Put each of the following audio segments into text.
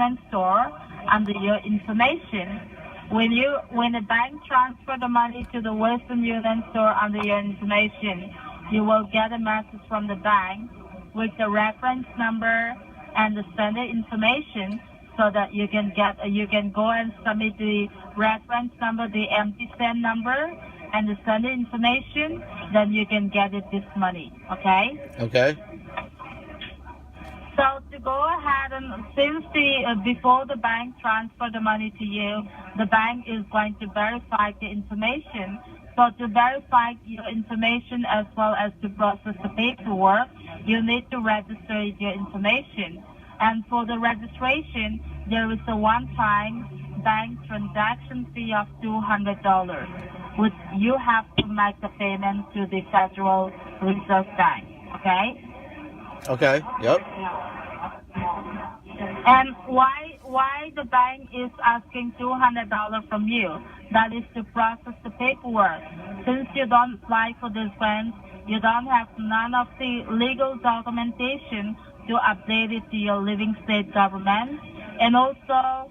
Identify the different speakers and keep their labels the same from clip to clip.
Speaker 1: Union store under your information. When the bank transfer the money to the Western Union store under your information, you will get a message from the bank with the reference number and the sender information, so that you can go and submit the reference number, the empty send number, and the sender information. Then you can get this money. Okay.
Speaker 2: Okay.
Speaker 1: So to go ahead, and since before the bank transfer the money to you, the bank is going to verify the information. So to verify your information as well as to process the paperwork, you need to register your information. And for the registration, there is a one-time bank transaction fee of $200, which you have to make the payment to the Federal Reserve Bank. Okay?
Speaker 2: Okay. Yep.
Speaker 1: And why the bank is asking $200 from you? That is to process the paperwork. Since you don't apply for this grant, you don't have none of the legal documentation to update it to your living state government, and also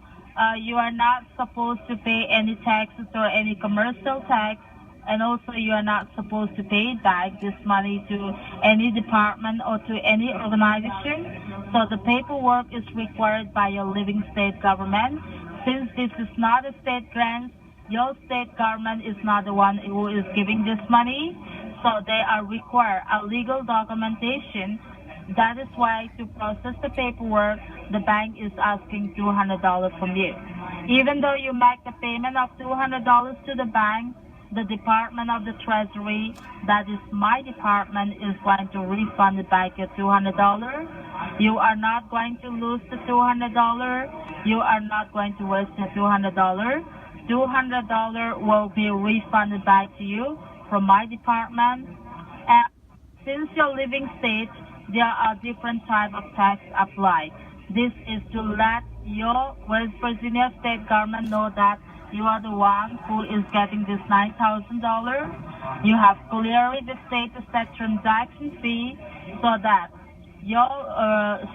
Speaker 1: you are not supposed to pay any taxes or any commercial tax. And also, you are not supposed to pay back this money to any department or to any organization. So the paperwork is required by your living state government. Since this is not a state grant, your state government is not the one who is giving this money. So they are required a legal documentation. That is why to process the paperwork, the bank is asking $200 from you. Even though you make the payment of $200 to the bank, the Department of the Treasury, that is my department, is going to refund it back your $200. You are not going to lose the $200. You are not going to waste the $200. $200 will be refunded back to you from my department. And since your living state, there are different types of tax applied. This is to let your West Virginia state government know that you are the one who is getting this $9,000. You have clearly stated that transaction fee, so that your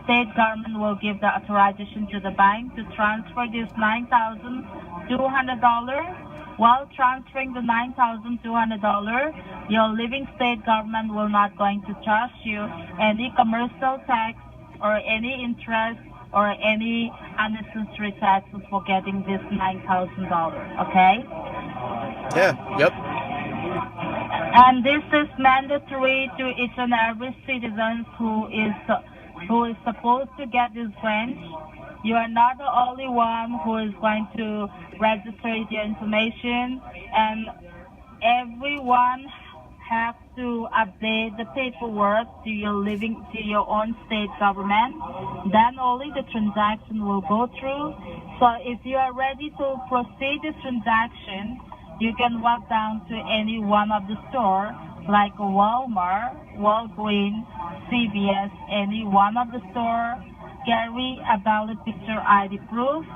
Speaker 1: state government will give the authorization to the bank to transfer this $9,200. While transferring the $9,200, your living state government will not going to charge you any commercial tax or any interest or any unnecessary taxes for getting this $9,000. Okay?
Speaker 2: Yeah. Yep.
Speaker 1: And this is mandatory to each and every citizen who is supposed to get this grant. You are not the only one who is going to register your information, and everyone have to update the paperwork to your own state government. Then only the transaction will go through. So if you are ready to proceed the transaction, you can walk down to any one of the stores like Walmart, Walgreens, CVS, any one of the stores. Carry a valid picture ID proof,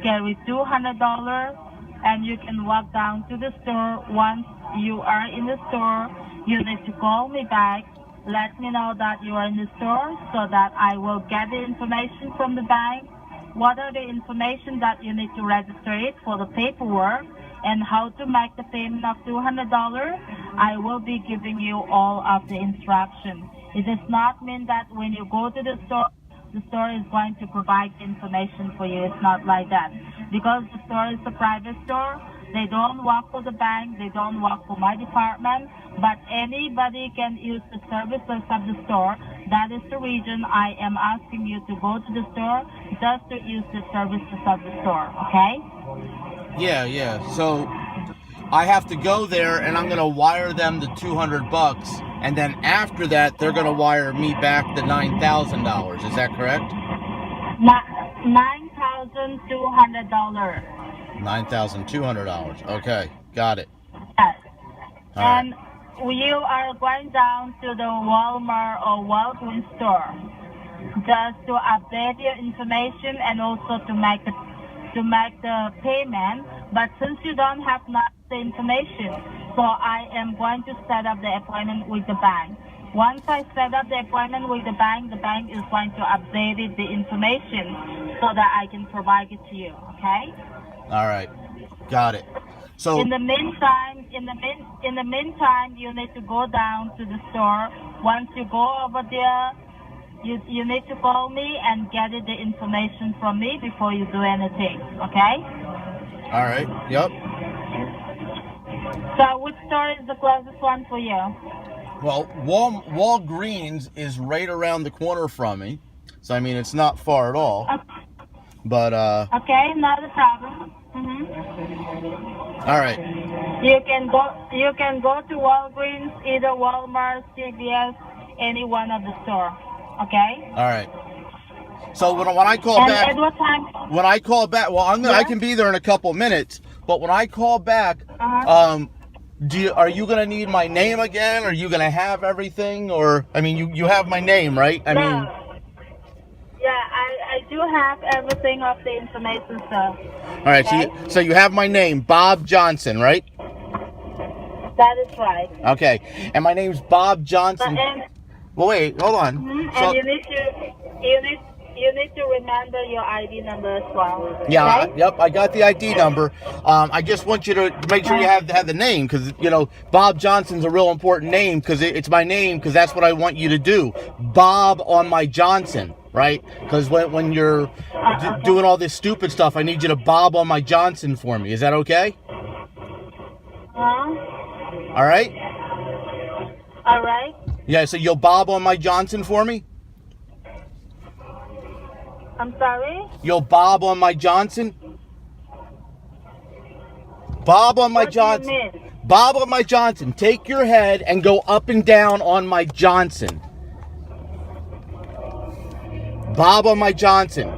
Speaker 1: carry $200, and you can walk down to the store. Once you are in the store, you need to call me back, let me know that you are in the store, so that I will get the information from the bank. What are the information that you need to register it for the paperwork, and how to make the payment of $200. I will be giving you all of the instructions. It does not mean that when you go to the store is going to provide information for you. It's not like that. Because the store is a private store, they don't work for the bank, they don't work for my department, but anybody can use the services of the store. That is the reason I am asking you to go to the store just to use the services of the store, okay?
Speaker 2: Yeah. So I have to go there and I'm going to wire them the $200, and then after that they're going to wire me back the $9,000. Is that correct?
Speaker 1: $9,200.
Speaker 2: $9,200. Okay, got it.
Speaker 1: Yes.
Speaker 2: All
Speaker 1: And
Speaker 2: right.
Speaker 1: you are going down to the Walmart or Walgreens store just to update your information and also to make the payment. But since you don't have the information, so I am going to set up the appointment with the bank. Once I set up the appointment with the bank is going to update it, the information so that I can provide it to you, okay?
Speaker 2: All right. Got it. So
Speaker 1: in the meantime, you need to go down to the store. Once you go over there, you need to call me and get the information from me before you do anything, okay?
Speaker 2: All right. Yep.
Speaker 1: So which store is the closest one for you?
Speaker 2: Well, Walgreens is right around the corner from me. So, I mean, it's not far at all.
Speaker 1: Okay.
Speaker 2: But,
Speaker 1: okay, not a problem.
Speaker 2: All right.
Speaker 1: You can go to Walgreens, either Walmart, CVS, any one of the store. Okay?
Speaker 2: All right. So when I call back,
Speaker 1: at what time?
Speaker 2: When I call back, well, I can be there in a couple minutes. But when I call back, are you gonna need my name again? Are you gonna have everything? Or I mean, you have my name, right? I mean.
Speaker 1: Yeah, I do have everything of the information, sir.
Speaker 2: All right, okay? So you have my name, Bob Johnson, right?
Speaker 1: That is right.
Speaker 2: Okay, and my name's Bob Johnson. Well, wait, hold on.
Speaker 1: And you need to remember your ID number as well.
Speaker 2: Yeah,
Speaker 1: okay?
Speaker 2: Yep, I got the ID number. I just want you to make sure you have the name, because Bob Johnson's a real important name, because it's my name, because that's what I want you to do. Bob on my Johnson, right? Because when you're doing all this stupid stuff, I need you to Bob on my Johnson for me. Is that okay? All right.
Speaker 1: All right.
Speaker 2: Yeah, so you'll Bob on my Johnson for me?
Speaker 1: I'm sorry?
Speaker 2: You'll Bob on my Johnson? Bob on my Johnson.
Speaker 1: What do you mean?
Speaker 2: Bob on my Johnson. Take your head and go up and down on my Johnson. Bob on my Johnson.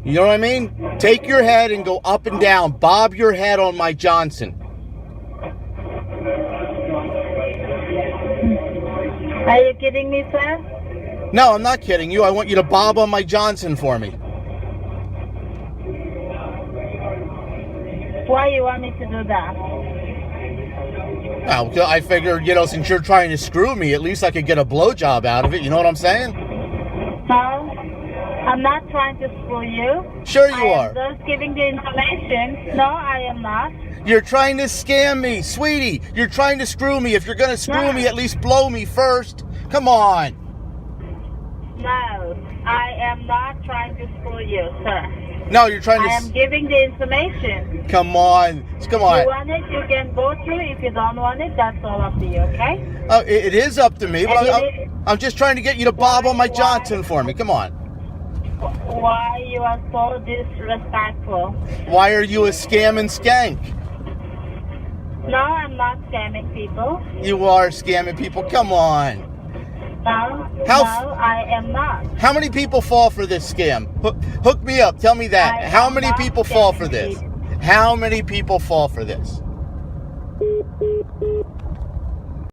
Speaker 2: You know what I mean? Take your head and go up and down. Bob your head on my Johnson.
Speaker 1: Are you kidding me, sir?
Speaker 2: No, I'm not kidding you. I want you to Bob on my Johnson for me.
Speaker 1: Why you want me to do that?
Speaker 2: Well, I figured, since you're trying to screw me, at least I could get a blowjob out of it. You know what I'm saying?
Speaker 1: No, I'm not trying to screw you.
Speaker 2: Sure you are.
Speaker 1: I'm just giving the information. No, I am not.
Speaker 2: You're trying to scam me, sweetie. You're trying to screw me. If you're going to screw me, at least blow me first. Come on.
Speaker 1: No, I am not trying to screw you, sir.
Speaker 2: No, you're trying to...
Speaker 1: I am giving the information.
Speaker 2: Come on. Come on.
Speaker 1: If you want it, you can go through. If you don't want it, that's all up to you, okay?
Speaker 2: It is up to me, but I'm just trying to get you to Bob on my Johnson for me. Come on.
Speaker 1: Why you are so disrespectful?
Speaker 2: Why are you a scam and skank?
Speaker 1: No, I'm not scamming people.
Speaker 2: You are scamming people. Come on.
Speaker 1: No, I am not.
Speaker 2: How many people fall for this scam? Hook me up. Tell me that. How many people fall for this? How many people fall for this?